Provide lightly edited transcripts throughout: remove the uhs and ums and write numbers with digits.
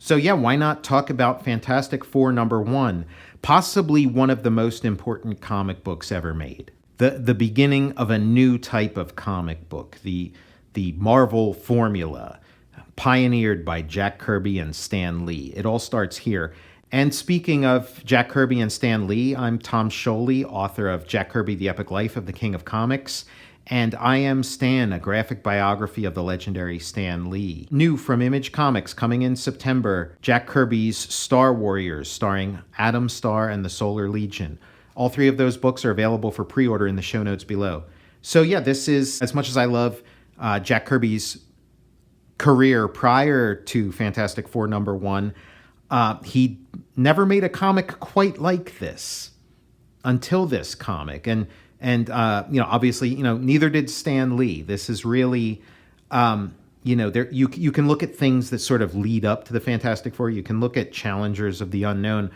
So yeah, why not talk about Fantastic Four #1, possibly one of the most important comic books ever made. The beginning of a new type of comic book, the Marvel formula, pioneered by Jack Kirby and Stan Lee. It all starts here. And speaking of Jack Kirby and Stan Lee, I'm Tom Scioli, author of Jack Kirby, The Epic Life of the King of Comics. And I Am Stan, a graphic biography of the legendary Stan Lee. New from Image Comics, coming in September, Jack Kirby's Star Warriors, starring Atom Star and the Solar Legion. All three of those books are available for pre-order in the show notes below. So yeah, this is, as much as I love Jack Kirby's career prior to Fantastic Four #1, he never made a comic quite like this until this comic. And obviously, neither did Stan Lee. This is really, there you can look at things that sort of lead up to the Fantastic Four. You can look at Challengers of the Unknown,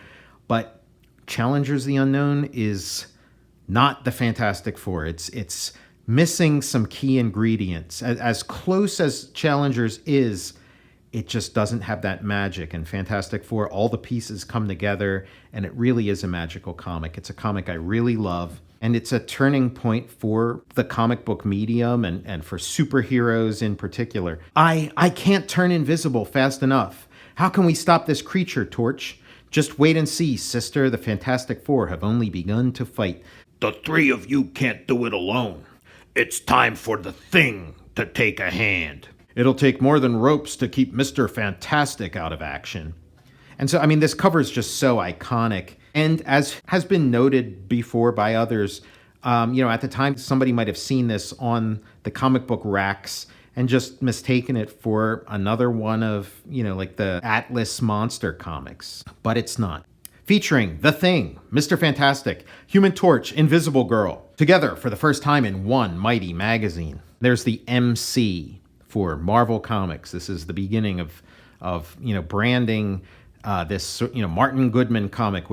but Challengers of the Unknown is not the Fantastic Four. It's missing some key ingredients. As close as Challengers is, it just doesn't have that magic. And Fantastic Four, all the pieces come together, and it really is a magical comic. It's a comic I really love. And it's a turning point for the comic book medium and for superheroes in particular. I can't turn invisible fast enough. How can we stop this creature, Torch? Just wait and see, sister. The Fantastic Four have only begun to fight. The three of you can't do it alone. It's time for the Thing to take a hand. It'll take more than ropes to keep Mr. Fantastic out of action. And so, this cover is just so iconic. And as has been noted before by others, at the time, somebody might have seen this on the comic book racks and just mistaken it for another one of, like the Atlas Monster comics. But it's not. Featuring The Thing, Mr. Fantastic, Human Torch, Invisible Girl, together for the first time in one mighty magazine. There's the MC for Marvel Comics. This is the beginning of branding this Martin Goodman comic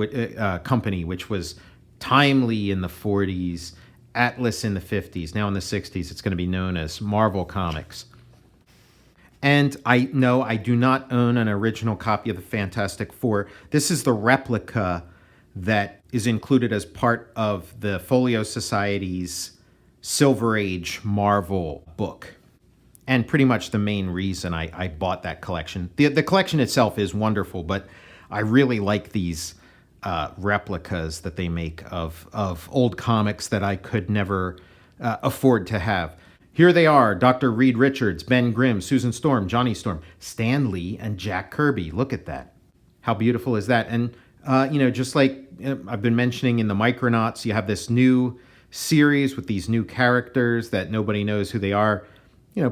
company, which was Timely in the 40s, Atlas in the 50s. Now in the 60s, it's going to be known as Marvel Comics. And I do not own an original copy of the Fantastic Four. This is the replica that is included as part of the Folio Society's Silver Age Marvel book. And pretty much the main reason I bought that collection. The collection itself is wonderful, but I really like these replicas that they make of old comics that I could never afford to have. Here they are: Dr. Reed Richards, Ben Grimm, Susan Storm, Johnny Storm, Stan Lee, and Jack Kirby. Look at that. How beautiful is that? And, just like I've been mentioning in the Micronauts, you have this new series with these new characters that nobody knows who they are.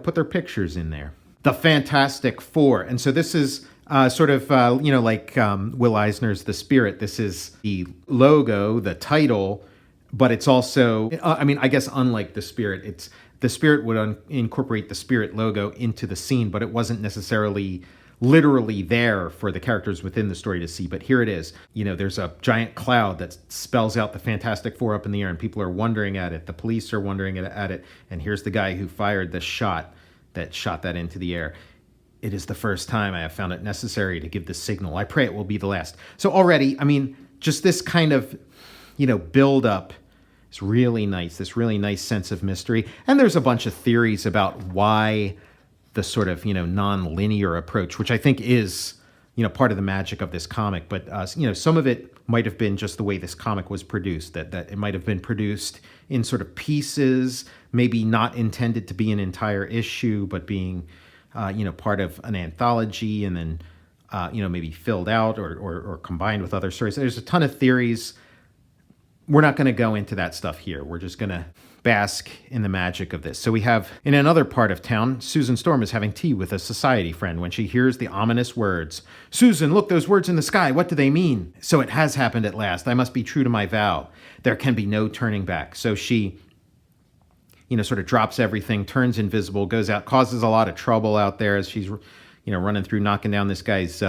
Put their pictures in there. The Fantastic Four. And so this is like Will Eisner's The Spirit. This is the logo, the title, but it's also, I guess unlike The Spirit, The Spirit would incorporate the Spirit logo into the scene, but it wasn't necessarily literally there for the characters within the story to see. But here it is. There's a giant cloud that spells out the Fantastic Four up in the air, and people are wondering at it. The police are wondering at it. And here's the guy who fired the shot that into the air. It is the first time I have found it necessary to give the signal. I pray it will be the last. So already, just this kind of, build up is really nice. This really nice sense of mystery. And there's a bunch of theories about why the sort of, non-linear approach, which I think is, part of the magic of this comic. But, some of it might have been just the way this comic was produced, that it might have been produced in sort of pieces, maybe not intended to be an entire issue, but being, part of an anthology and then, maybe filled out or combined with other stories. There's a ton of theories. We're not going to go into that stuff here. We're just going to bask in the magic of this. So we have, in another part of town, Susan Storm is having tea with a society friend when she hears the ominous words. "Susan, look, those words in the sky. What do they mean?" "So it has happened at last. I must be true to my vow. There can be no turning back." So she, sort of drops everything, turns invisible, goes out, causes a lot of trouble out there as she's, running through, knocking down this guy's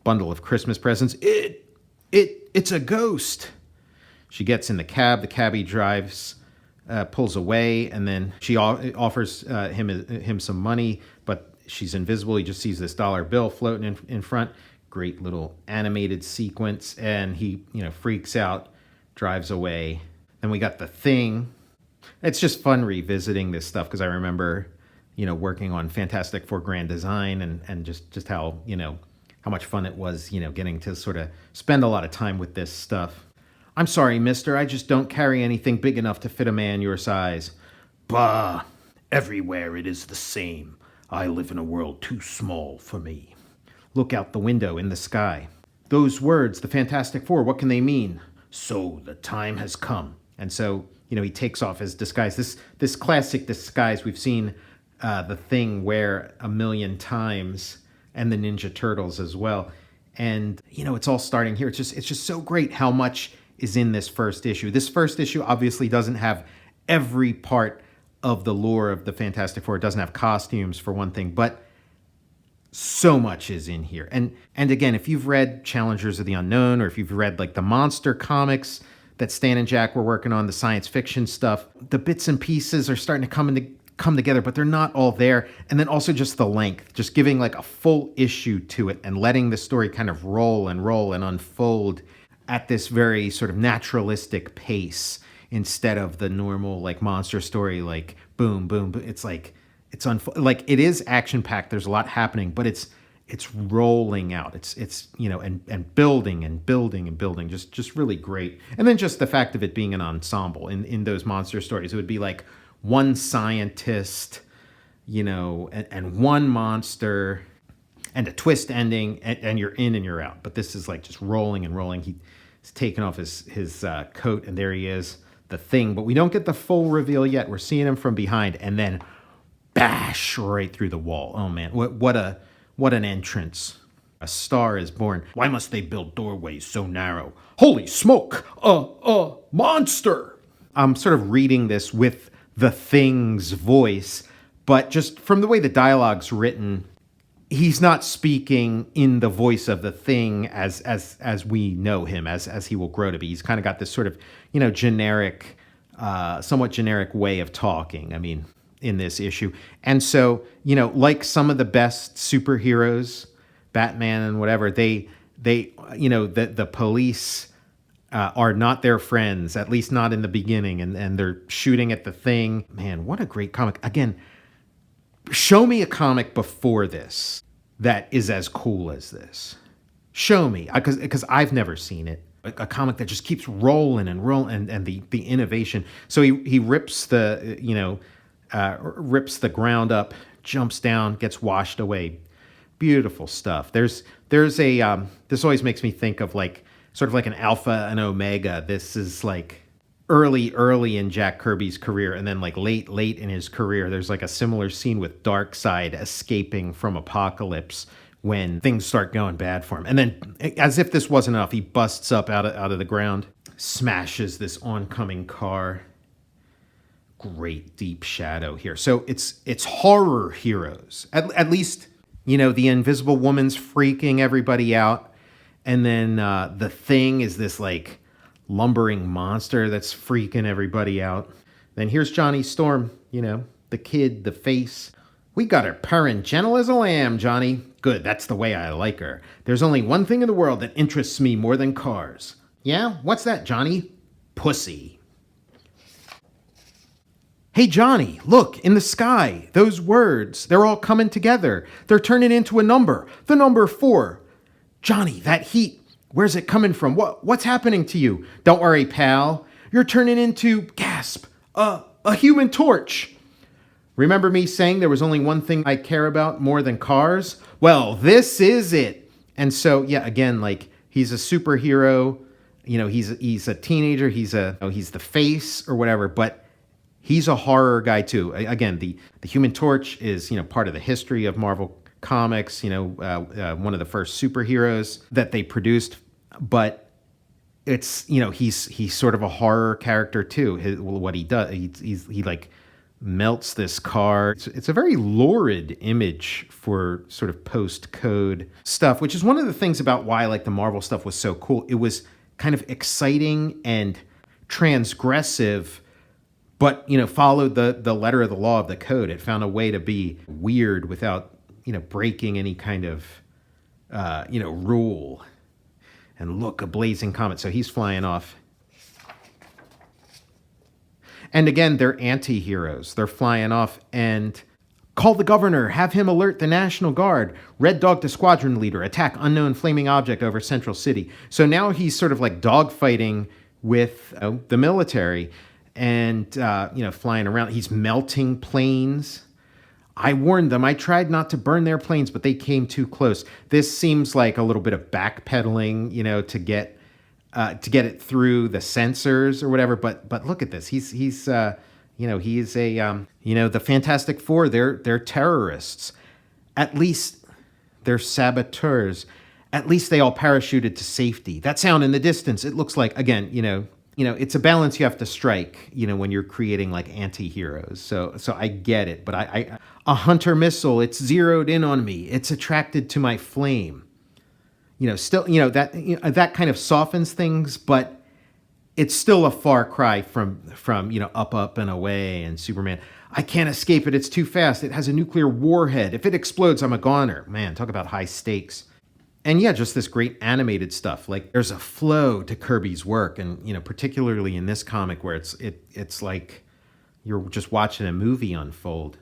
bundle of Christmas presents. It's a ghost. She gets in the cab. The cabbie drives, pulls away, and then she offers him some money, but she's invisible. He just sees this dollar bill floating in front. Great little animated sequence. And he, freaks out, drives away. Then we got The Thing. It's just fun revisiting this stuff because I remember, working on Fantastic Four Grand Design and just how, how much fun it was, getting to sort of spend a lot of time with this stuff. I'm sorry, mister, I just don't carry anything big enough to fit a man your size. Bah, everywhere it is the same. I live in a world too small for me. Look out the window in the sky. Those words, the Fantastic Four, what can they mean? So the time has come. And so, he takes off his disguise. This classic disguise we've seen The Thing wear a million times, and the Ninja Turtles as well. And, it's all starting here. It's just so great how much is in this first issue. This first issue obviously doesn't have every part of the lore of the Fantastic Four. It doesn't have costumes, for one thing, but so much is in here. And again, if you've read Challengers of the Unknown, or if you've read like the monster comics that Stan and Jack were working on, the science fiction stuff, the bits and pieces are starting to come together, but they're not all there. And then also just the length, just giving like a full issue to it and letting the story kind of roll and unfold at this very sort of naturalistic pace instead of the normal like monster story, like boom, boom, boom. It's like, like it is action packed. There's a lot happening, but it's rolling out. It's and building, just really great. And then just the fact of it being an ensemble in those monster stories, it would be like one scientist, and one monster and a twist ending, and you're in and you're out. But this is like just rolling and rolling. He's taken off his coat, and there he is, the Thing. But we don't get the full reveal yet. We're seeing him from behind, and then bash right through the wall. Oh man, what an entrance. A star is born. Why must they build doorways so narrow? Holy smoke! Monster! I'm sort of reading this with the Thing's voice, but just from the way the dialogue's written, he's not speaking in the voice of the Thing as we know him, as he will grow to be. He's kind of got this sort of, generic, somewhat generic way of talking. I mean, in this issue. And so, like some of the best superheroes, Batman and whatever, the police are not their friends, at least not in the beginning, and they're shooting at the Thing. Man, what a great comic. Again, show me a comic before this that is as cool as this. Show me, because I've never seen it. A comic that just keeps rolling and rolling, and the innovation. So he rips rips the ground up, jumps down, gets washed away. Beautiful stuff. There's a this always makes me think of like sort of like an alpha and omega. This is like early in Jack Kirby's career, and then like late in his career. There's like a similar scene with Darkseid escaping from Apocalypse when things start going bad for him. And then, as if this wasn't enough, he busts up out of the ground, smashes this oncoming car. Great deep shadow here. So it's horror heroes. At least, the Invisible Woman's freaking everybody out. And then the Thing is this like lumbering monster that's freaking everybody out. Then here's Johnny Storm, the kid, the face. We got her purring gentle as a lamb, Johnny. Good, that's the way I like her. There's only one thing in the world that interests me more than cars. Yeah? What's that, Johnny? Pussy. Hey, Johnny, look, in the sky, those words, they're all coming together. They're turning into a number, the number 4. Johnny, that heat, where's it coming from? What's happening to you? Don't worry, pal. You're turning into, gasp, a human torch. Remember me saying there was only one thing I care about more than cars? Well, this is it. And so, yeah, again, like, he's a superhero, he's a teenager, he's the face or whatever, but he's a horror guy too. Again, the Human Torch is, part of the history of Marvel Comics, one of the first superheroes that they produced, but it's, he's sort of a horror character too. What he does, he like melts this car. It's a very lurid image for sort of post-code stuff, which is one of the things about why like the Marvel stuff was so cool. It was kind of exciting and transgressive, but, followed the letter of the law of the code. It found a way to be weird without, breaking any kind of, rule. And look, a blazing comet. So he's flying off. And again, they're anti-heroes. They're flying off and call the governor, have him alert the National Guard, Red Dog to squadron leader, attack unknown flaming object over Central City. So now he's sort of like dogfighting with the military and, flying around. He's melting planes. I warned them. I tried not to burn their planes, but they came too close. This seems like a little bit of backpedaling, to get it through the sensors or whatever. But look at this. He's a the Fantastic Four. They're terrorists. At least they're saboteurs. At least they all parachuted to safety. That sound in the distance. It looks like, again, it's a balance you have to strike, when you're creating like anti-heroes. So I get it, but a hunter missile, it's zeroed in on me. It's attracted to my flame. That kind of softens things, but it's still a far cry from Up and Away and Superman. I can't escape it. It's too fast. It has a nuclear warhead. If it explodes, I'm a goner. Man, talk about high stakes. And yeah, just this great animated stuff. Like there's a flow to Kirby's work, and particularly in this comic where it's like you're just watching a movie unfold.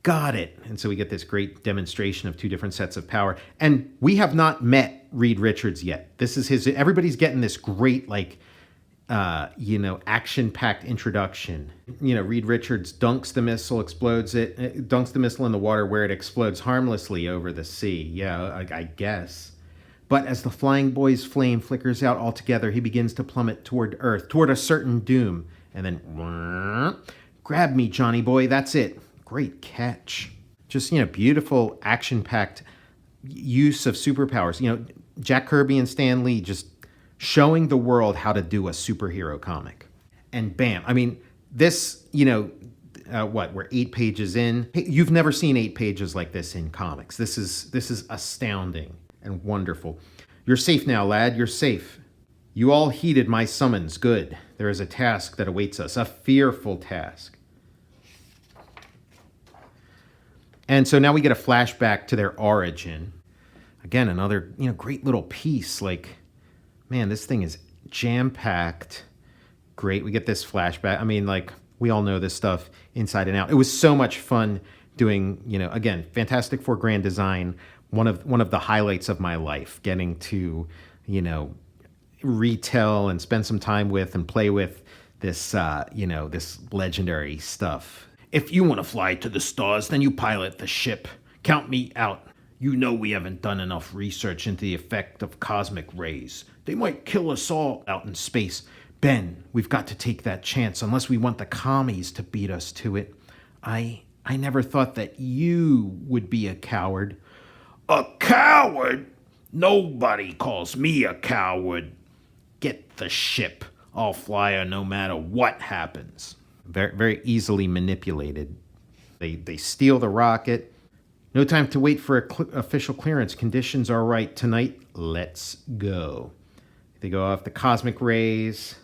Got it. And so we get this great demonstration of two different sets of power. And we have not met Reed Richards yet. This is everybody's getting this great action-packed introduction. Reed Richards dunks the missile, explodes it, dunks the missile in the water where it explodes harmlessly over the sea. Yeah, I guess. But as the flying boy's flame flickers out altogether, he begins to plummet toward Earth, toward a certain doom. And then, grab me, Johnny boy, that's it. Great catch. Just, beautiful action-packed use of superpowers. Jack Kirby and Stan Lee just showing the world how to do a superhero comic. And bam. I mean, this, we're 8 pages in. Hey, you've never seen 8 pages like this in comics. This is astounding and wonderful. You're safe now, lad. You're safe. You all heeded my summons. Good. There is a task that awaits us, a fearful task. And so now we get a flashback to their origin. Again, another, great little piece. Like, man, this thing is jam-packed. Great. We get this flashback. I mean, like, we all know this stuff inside and out. It was so much fun doing, again, Fantastic Four grand design. One of the highlights of my life, getting to, retell and spend some time with and play with this, this legendary stuff. If you want to fly to the stars, then you pilot the ship. Count me out. You know we haven't done enough research into the effect of cosmic rays. They might kill us all out in space. Ben, we've got to take that chance unless we want the commies to beat us to it. I never thought that you would be a coward. A coward? Nobody calls me a coward. Get the ship. I'll fly her no matter what happens. Very, very easily manipulated. They steal the rocket. No time to wait for official clearance. Conditions are right. Tonight, let's go. They go off the cosmic rays.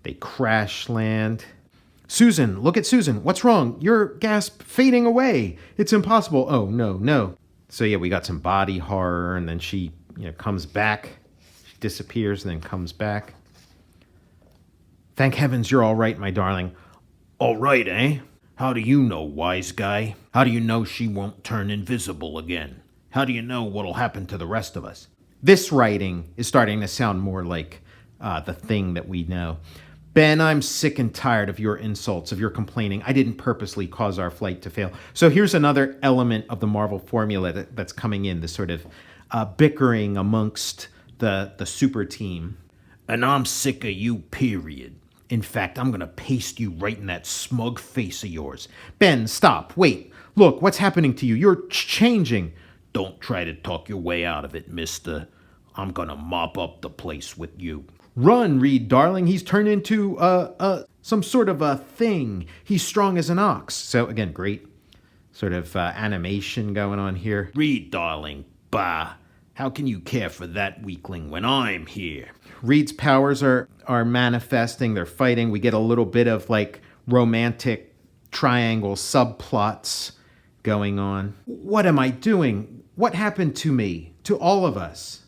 They crash land. Susan, look at Susan. What's wrong? Your gasp fading away. It's impossible. Oh, no. So yeah, we got some body horror, and then she comes back. She disappears and then comes back. Thank heavens you're all right, my darling. All right, eh? How do you know, wise guy? How do you know she won't turn invisible again? How do you know what'll happen to the rest of us? This writing is starting to sound more like the Thing that we know. Ben, I'm sick and tired of your insults, of your complaining. I didn't purposely cause our flight to fail. So here's another element of the Marvel formula that's coming in, this sort of bickering amongst the super team. And I'm sick of you, period. In fact, I'm going to paste you right in that smug face of yours. Ben, stop. Wait. Look, what's happening to you? You're changing. Don't try to talk your way out of it, mister. I'm going to mop up the place with you. Run, Reed, darling. He's turned into some sort of a thing. He's strong as an ox. So, again, great sort of animation going on here. Reed, darling. Bah. How can you care for that weakling when I'm here? Reed's powers are manifesting. They're fighting. We get a little bit of like romantic triangle subplots going on. What am I doing? What happened to me? To all of us?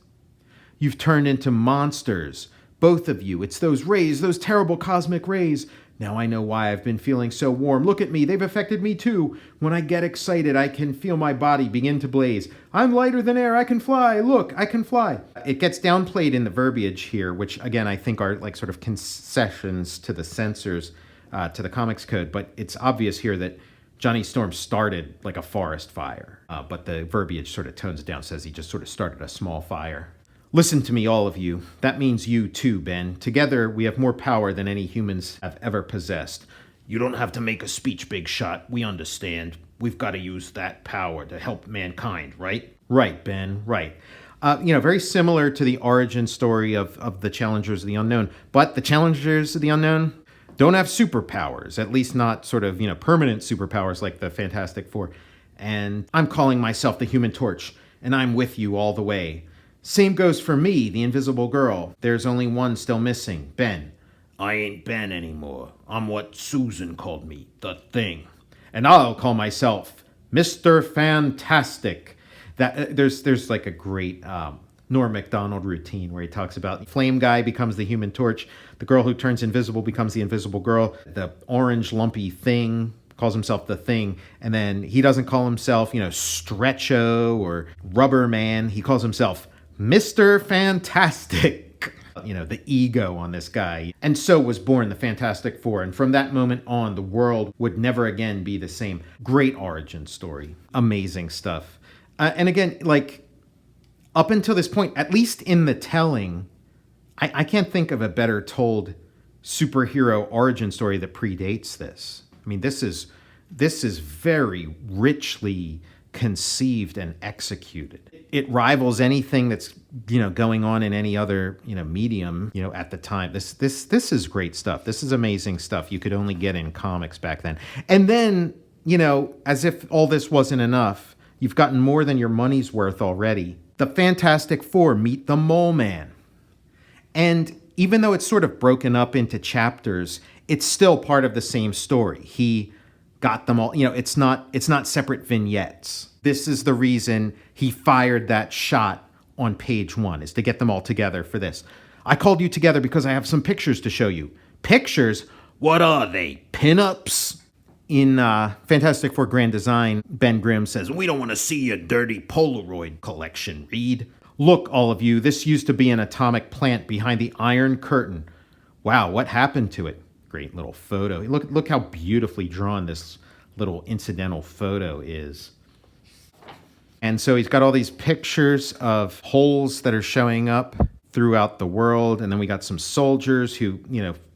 You've turned into monsters. Both of you. It's those rays, those terrible cosmic rays. Now I know why I've been feeling so warm. Look at me. They've affected me too. When I get excited, I can feel my body begin to blaze. I'm lighter than air. I can fly. Look, I can fly. It gets downplayed in the verbiage here, which again, I think are like sort of concessions to the censors, to the comics code. But it's obvious here that Johnny Storm started like a forest fire. But the verbiage sort of tones down, says he just sort of started a small fire. Listen to me, all of you. That means you too, Ben. Together, we have more power than any humans have ever possessed. You don't have to make a speech, Big Shot. We understand. We've got to use that power to help mankind, right? Right, Ben, right. Very similar to the origin story of the Challengers of the Unknown. But the Challengers of the Unknown don't have superpowers, at least not sort of, permanent superpowers like the Fantastic Four. And I'm calling myself the Human Torch, and I'm with you all the way. Same goes for me, the Invisible Girl. There's only one still missing, Ben. I ain't Ben anymore. I'm what Susan called me, the Thing. And I'll call myself Mr. Fantastic. There's like a great Norm Macdonald routine where he talks about Flame Guy becomes the Human Torch, the girl who turns invisible becomes the Invisible Girl, the orange lumpy Thing calls himself the Thing, and then he doesn't call himself, Stretcho or Rubber Man. He calls himself Mr. Fantastic. The ego on this guy. And so was born the Fantastic Four. And from that moment on, the world would never again be the same. Great origin story. Amazing stuff. And again, like, up until this point, at least in the telling, I can't think of a better told superhero origin story that predates this. I mean, this is very richly conceived and executed. It rivals anything that's going on in any other medium at the time. This is great stuff. This is amazing stuff you could only get in comics back then. And then as if all this wasn't enough, you've gotten more than your money's worth already. The Fantastic Four meet the Mole Man, and even though it's sort of broken up into chapters, it's still part of the same story. He got them all. It's not separate vignettes. This is the reason he fired that shot on page 1, is to get them all together for this. I called you together because I have some pictures to show you. Pictures? What are they? Pinups? In Fantastic Four Grand Design, Ben Grimm says, We don't want to see your dirty Polaroid collection, Reed. Look, all of you, this used to be an atomic plant behind the Iron Curtain. Wow, what happened to it? Great little photo. Look how beautifully drawn this little incidental photo is. And so he's got all these pictures of holes that are showing up throughout the world. And then we got some soldiers who,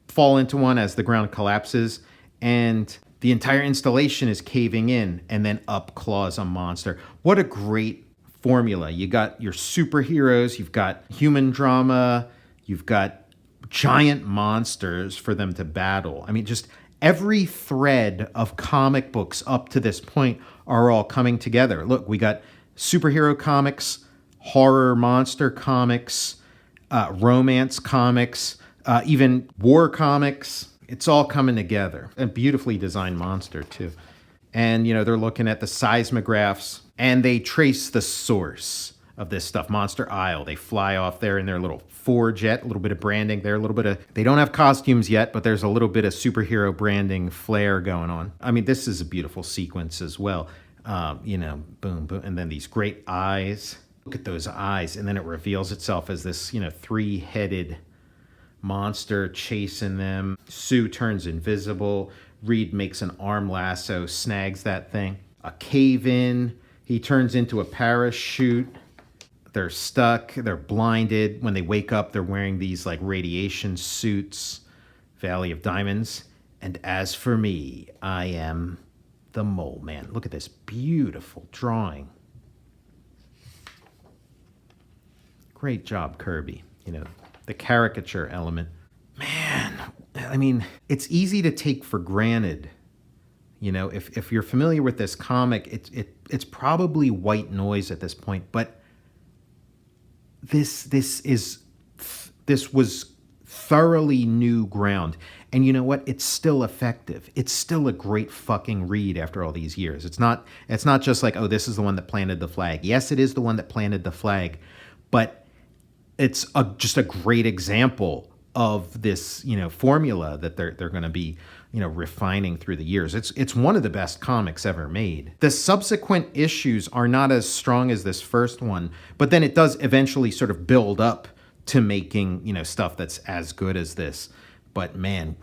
fall into one as the ground collapses. And the entire installation is caving in, and then up claws a monster. What a great formula. You got your superheroes, you've got human drama, you've got giant monsters for them to battle. I mean, just every thread of comic books up to this point are all coming together. Look, we got superhero comics, horror monster comics, romance comics, even war comics. It's all coming together. A beautifully designed monster, too. And, they're looking at the seismographs, and they trace the source of this stuff, Monster Isle. They fly off there in their little Four-jet, a little bit of branding there, they don't have costumes yet, but there's a little bit of superhero branding flair going on. I mean, this is a beautiful sequence as well. Boom, boom, and then these great eyes. Look at those eyes, and then it reveals itself as this, three-headed monster chasing them. Sue turns invisible. Reed makes an arm lasso, snags that thing. A cave-in. He turns into a parachute. They're stuck. They're blinded. When they wake up, they're wearing these like radiation suits. Valley of Diamonds. And as for me, I am the Mole Man. Look at this beautiful drawing. Great job, Kirby. The caricature element. Man, I mean, it's easy to take for granted. If you're familiar with this comic, it's probably white noise at this point, but this was thoroughly new ground. And you know what? It's still effective. It's still a great fucking read after all these years. It's not just like, oh, this is the one that planted the flag. Yes, it is the one that planted the flag, but it's just a great example of this, formula that they're going to be, refining through the years. It's one of the best comics ever made. The subsequent issues are not as strong as this first one, but then it does eventually sort of build up to making, stuff that's as good as this. But man,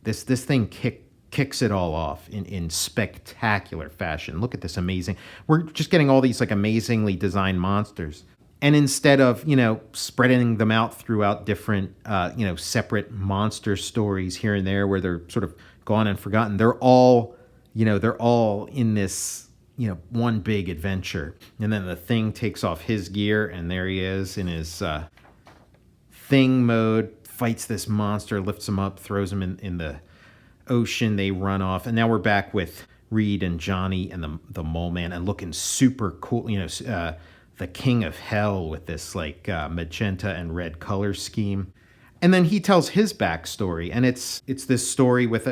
this thing kicks it all off in spectacular fashion. Look at this amazing. We're just getting all these like amazingly designed monsters. And instead of, spreading them out throughout different, separate monster stories here and there where they're sort of gone and forgotten, they're all in this, one big adventure. And then the Thing takes off his gear, and there he is in his Thing mode, fights this monster, lifts him up, throws him in the ocean. They run off. And now we're back with Reed and Johnny and the Mole Man, and looking super cool, the King of Hell with this like magenta and red color scheme. And then he tells his backstory, and it's this story with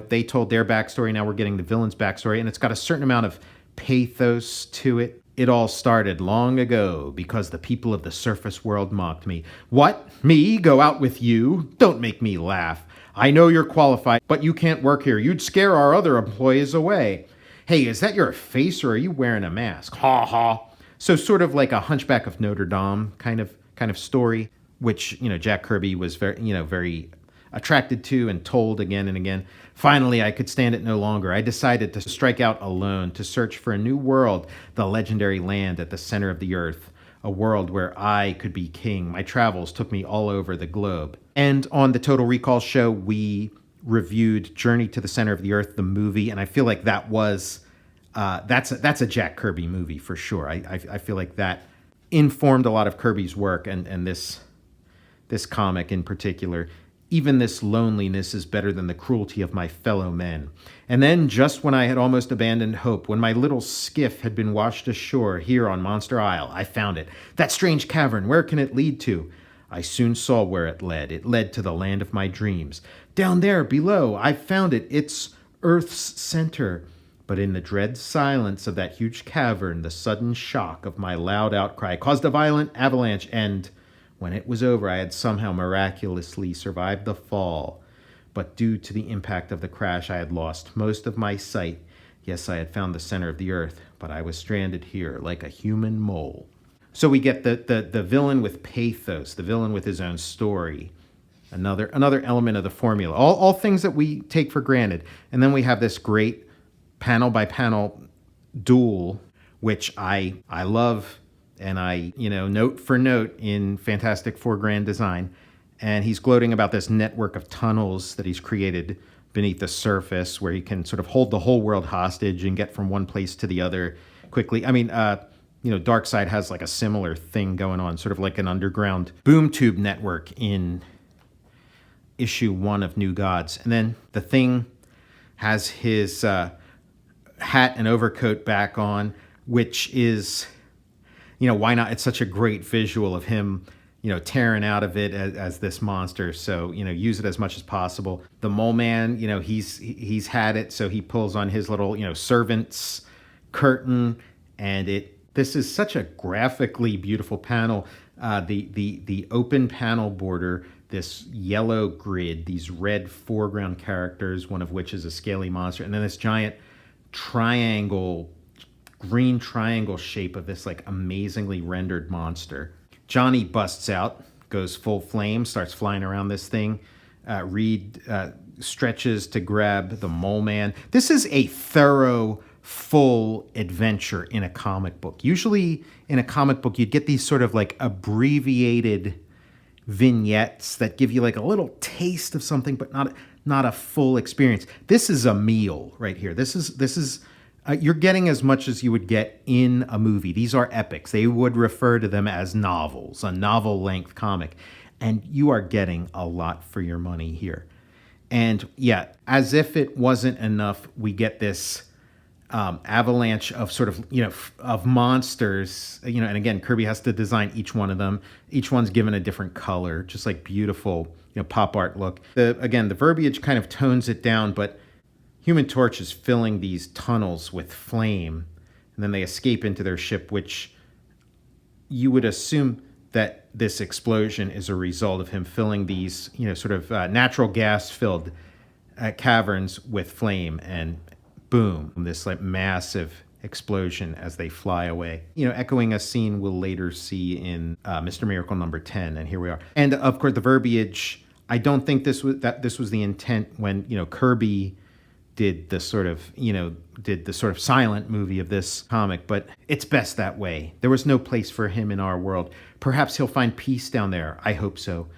they told their backstory. Now we're getting the villain's backstory, and it's got a certain amount of pathos to it. It all started long ago because the people of the surface world mocked me. What? Me? Go out with you? Don't make me laugh. I know you're qualified, but you can't work here. You'd scare our other employees away. Hey, is that your face, or are you wearing a mask? Ha ha. So sort of like a Hunchback of Notre Dame kind of story, which, Jack Kirby was very attracted to and told again and again. Finally, I could stand it no longer. I decided to strike out alone, to search for a new world, the legendary land at the center of the earth, a world where I could be king. My travels took me all over the globe. And on the Total Recall show, we reviewed Journey to the Center of the Earth, the movie, and I feel like that was... that's a Jack Kirby movie for sure. I feel like that informed a lot of Kirby's work, and this comic in particular. Even this loneliness is better than the cruelty of my fellow men. And then, just when I had almost abandoned hope, when my little skiff had been washed ashore here on Monster Isle, I found it. That strange cavern, where can it lead to? I soon saw where it led. It led to the land of my dreams. Down there, below, I found it. It's Earth's center. But in the dread silence of that huge cavern, the sudden shock of my loud outcry caused a violent avalanche, and when it was over, I had somehow miraculously survived the fall. But due to the impact of the crash, I had lost most of my sight. Yes, I had found the center of the earth, but I was stranded here like a human mole. So we get the villain with pathos, the villain with his own story. Another element of the formula. All things that we take for granted. And then we have this great panel by panel duel, which I love, and I note for note in Fantastic Four Grand Design. And he's gloating about this network of tunnels that he's created beneath the surface, where he can sort of hold the whole world hostage and get from one place to the other quickly. I mean, Darkseid has like a similar thing going on, sort of like an underground boom tube network in issue 1 of New Gods. And then the Thing has his hat and overcoat back on, which is, why not? It's such a great visual of him, tearing out of it as this monster. So, use it as much as possible. The Mole Man, he's had it, so he pulls on his little, servant's curtain, and this is such a graphically beautiful panel. The open panel border, this yellow grid, these red foreground characters, one of which is a scaly monster, and then this giant green triangle shape of this like amazingly rendered monster. Johnny busts out, goes full flame, starts flying around this thing. Reed stretches to grab the Mole Man. This is a thorough, full adventure in a comic book. Usually in a comic book, you'd get these sort of like abbreviated vignettes that give you like a little taste of something, but not a full experience. This is a meal right here. This is you're getting as much as you would get in a movie. These are epics. They would refer to them as novels, a novel-length comic. And you are getting a lot for your money here. And yeah, as if it wasn't enough, we get this avalanche of sort of, of monsters, and again, Kirby has to design each one of them. Each one's given a different color, just like beautiful, pop art look. The verbiage kind of tones it down, but Human Torch is filling these tunnels with flame, and then they escape into their ship, which you would assume that this explosion is a result of him filling these, sort of natural gas-filled caverns with flame, and boom, this like massive explosion as they fly away. Echoing a scene we'll later see in Mr. Miracle number 10, and here we are. And of course, the verbiage. I don't think this was the intent when Kirby did the sort of silent movie of this comic, but it's best that way. There was no place for him in our world. Perhaps he'll find peace down there. I hope so.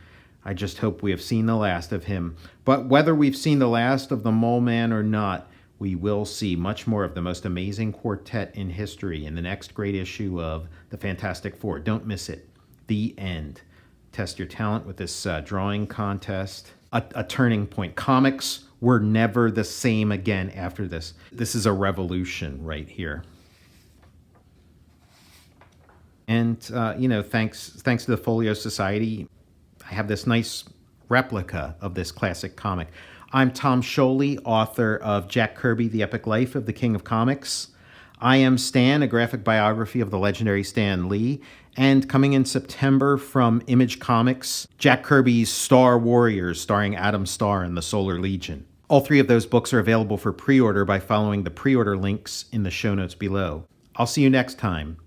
I just hope we have seen the last of him. But whether we've seen the last of the Mole Man or not, we will see much more of the most amazing quartet in history in the next great issue of the Fantastic Four. Don't miss it. The end. Test your talent with this drawing contest. A turning point. Comics were never the same again after this. This is a revolution right here. And, thanks to the Folio Society, I have this nice replica of this classic comic. I'm Tom Scioli, author of Jack Kirby, The Epic Life of the King of Comics. I Am Stan, a graphic biography of the legendary Stan Lee. And coming in September from Image Comics, Jack Kirby's Star Warriors, starring Adam Starr and the Solar Legion. All three of those books are available for pre-order by following the pre-order links in the show notes below. I'll see you next time.